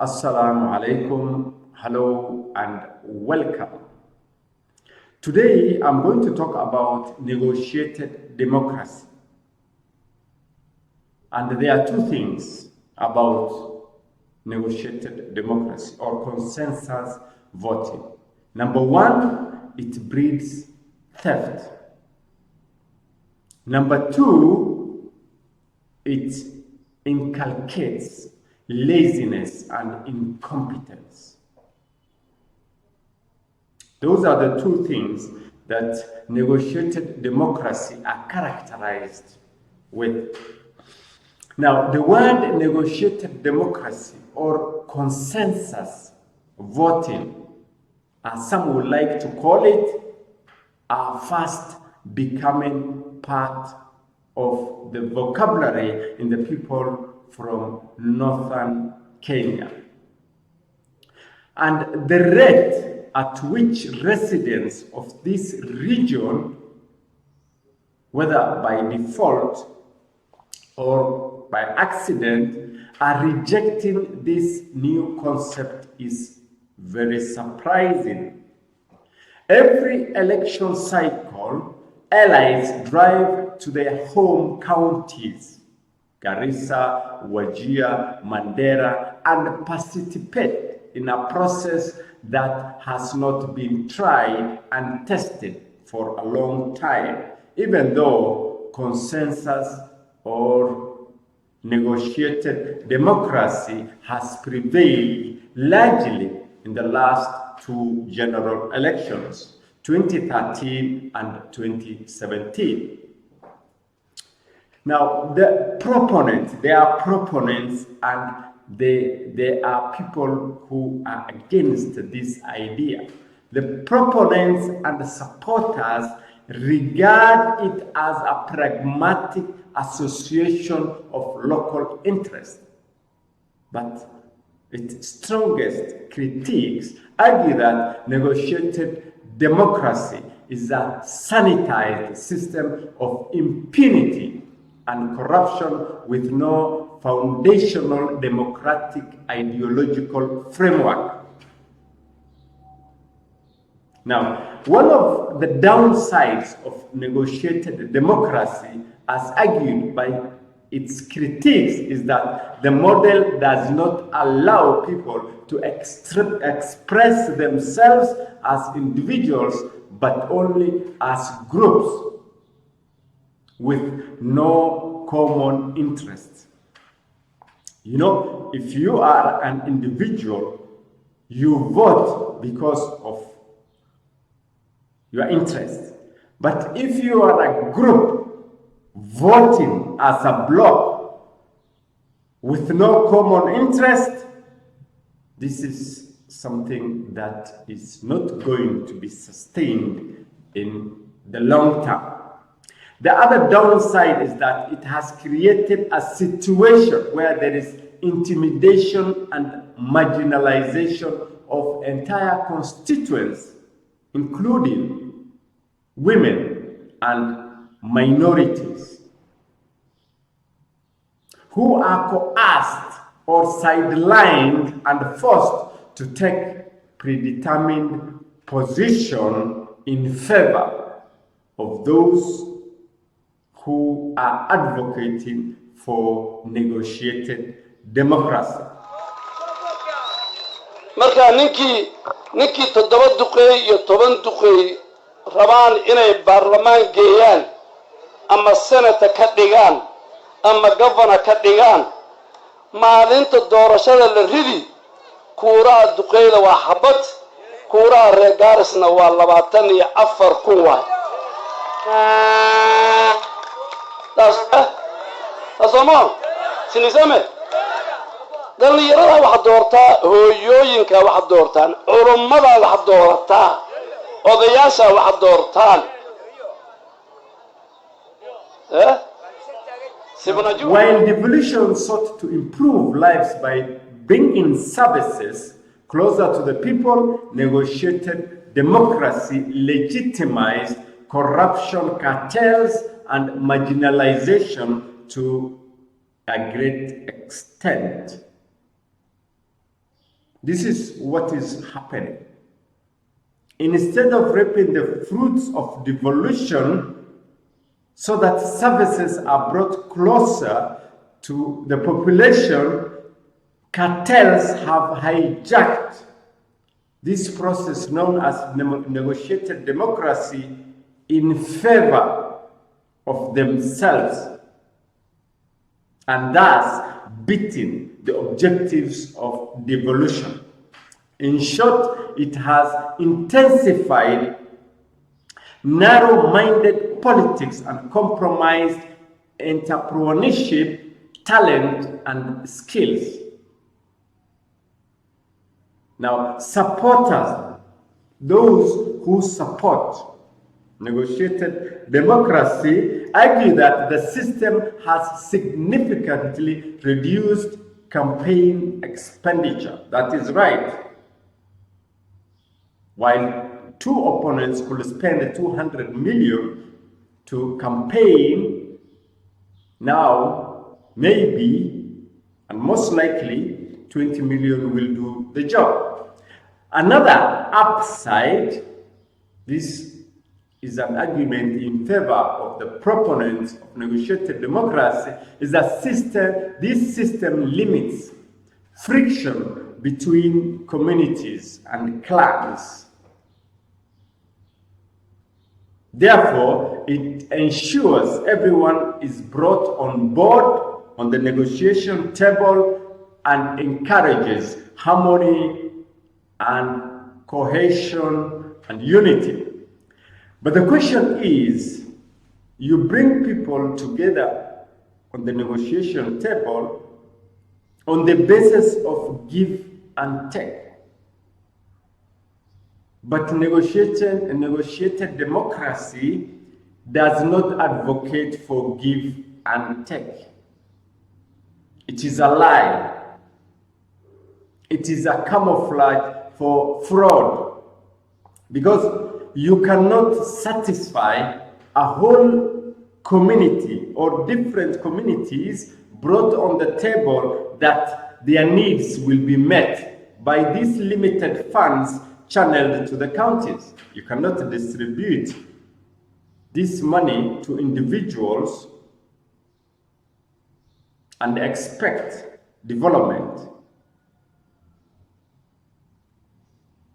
Assalamu alaikum, hello and welcome. Today I'm going to talk about negotiated democracy. And there are two things about negotiated democracy or consensus voting. Number one, it breeds theft. Number two, it inculcates laziness and incompetence. Those are the two things that negotiated democracy are characterized with. Now, the word negotiated democracy or consensus voting, as some would like to call it, are fast becoming part of the vocabulary in the people from northern Kenya. And the rate at which residents of this region, whether by default or by accident, are rejecting this new concept is very surprising. Every election cycle, allies drive to their home counties, Garissa, Wajir, Mandera, and participate in a process that has not been tried and tested for a long time, even though consensus or negotiated democracy has prevailed largely in the last two general elections, 2013 and 2017. Now, there are proponents and there are people who are against this idea. The proponents and the supporters regard it as a pragmatic association of local interest. But its strongest critiques argue that negotiated democracy is a sanitized system of impunity and corruption with no foundational democratic ideological framework. Now, one of the downsides of negotiated democracy, as argued by its critics, is that the model does not allow people to express themselves as individuals, but only as groups with no common interests. You know, if you are an individual, you vote because of your interest. But if you are a group voting as a bloc with no common interest, this is something that is not going to be sustained in the long term. The other downside is that it has created a situation where there is intimidation and marginalization of entire constituents, including women and minorities, who are coerced or sidelined and forced to take predetermined position in favor of those who are advocating for negotiated democracy. marka ninkii 7 duqeey iyo 10 duqeey rabaan inay baarlamaan geeyaan ama senate ka dhigaan ama governor ka dhigaan maalinta doorashada la ridi kuuraha duqeeyda waa xabad kuuraha reer Garissa waa 24 kun waay asamo sinisame dhalinyarada wax doortaa hooyooyinka wax doortaan culummada wax doortaa odayaasha wax doortaan While devolution sought to improve lives by bringing services closer to the people, negotiated democracy legitimized corruption, cartels, and marginalization to a great extent. This is what is happening. Instead of reaping the fruits of devolution so that services are brought closer to the population, cartels have hijacked this process known as negotiated democracy in favor of themselves, and thus beating the objectives of devolution. In short, it has intensified narrow-minded politics and compromised entrepreneurship, talent, and skills. Now, supporters, those who support negotiated democracy, argue that the system has significantly reduced campaign expenditure. That is right. While two opponents could spend 200 million to campaign, now maybe and most likely 20 million will do the job. Another upside, this is an argument in favor of the proponents of negotiated democracy, is that this system limits friction between communities and clans. Therefore, it ensures everyone is brought on board on the negotiation table and encourages harmony and cohesion and unity. But the question is, you bring people together on the negotiation table on the basis of give and take. But negotiated democracy does not advocate for give and take. It is a lie. It is a camouflage for fraud, because you cannot satisfy a whole community or different communities brought on the table that their needs will be met by these limited funds channeled to the counties. You cannot distribute this money to individuals and expect development.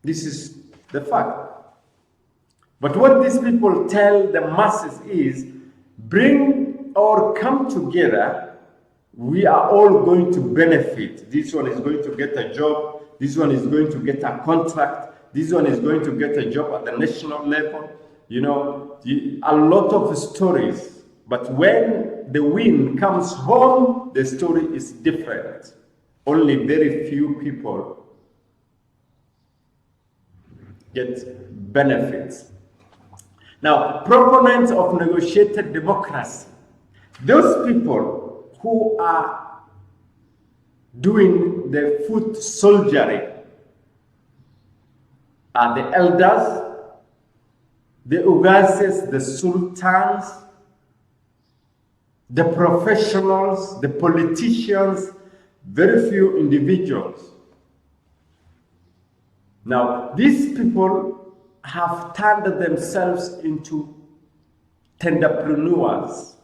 This is the fact. But what these people tell the masses is, bring or come together, we are all going to benefit. This one is going to get a job, this one is going to get a contract, this one is going to get a job at the national level. You know, a lot of stories. But when the win comes home, the story is different. Only very few people get benefits. Now, proponents of negotiated democracy, those people who are doing the foot soldiering are the elders, the ugases, the sultans, the professionals, the politicians, very few individuals. Now, these people have turned themselves into entrepreneurs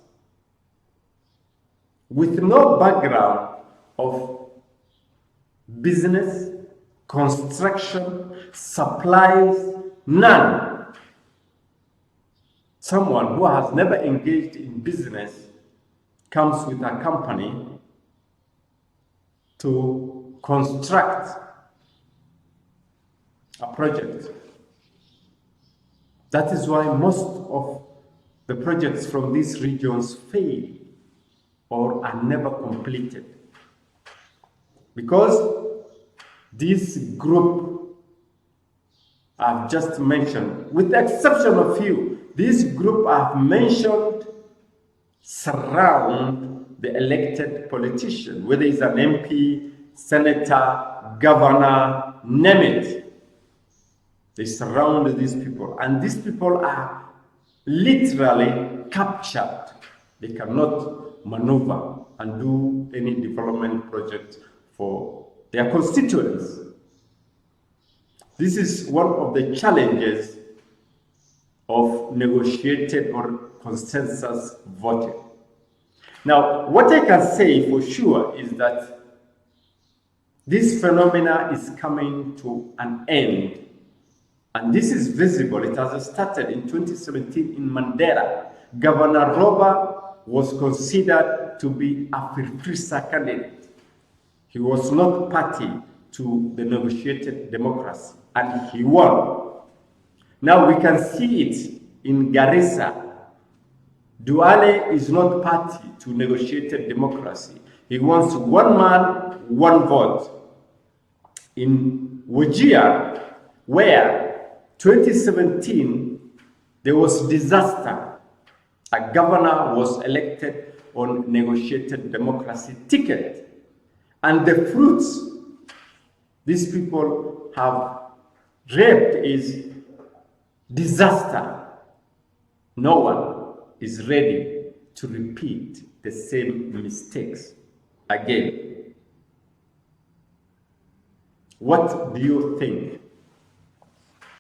with no background of business, construction, supplies, none. Someone who has never engaged in business comes with a company to construct a project. That is why most of the projects from these regions fail or are never completed. Because this group I've just mentioned, with the exception of few, this group I've mentioned surround the elected politician, whether it's an MP, senator, governor, name it. They surround these people, and these people are literally captured. They cannot maneuver and do any development project for their constituents. This is one of the challenges of negotiated or consensus voting. Now, what I can say for sure is that this phenomena is coming to an end. And this is visible. It has started in 2017 in Mandera. Governor Roba was considered to be a firfirsa candidate. He was not party to the negotiated democracy, and he won. Now we can see it in Garissa. Duale is not party to negotiated democracy. He wants one man, one vote. In Wajir, where 2017 there was disaster, a governor was elected on negotiated democracy ticket, and the fruits these people have reaped is disaster. No one is ready to repeat the same mistakes again. What do you think?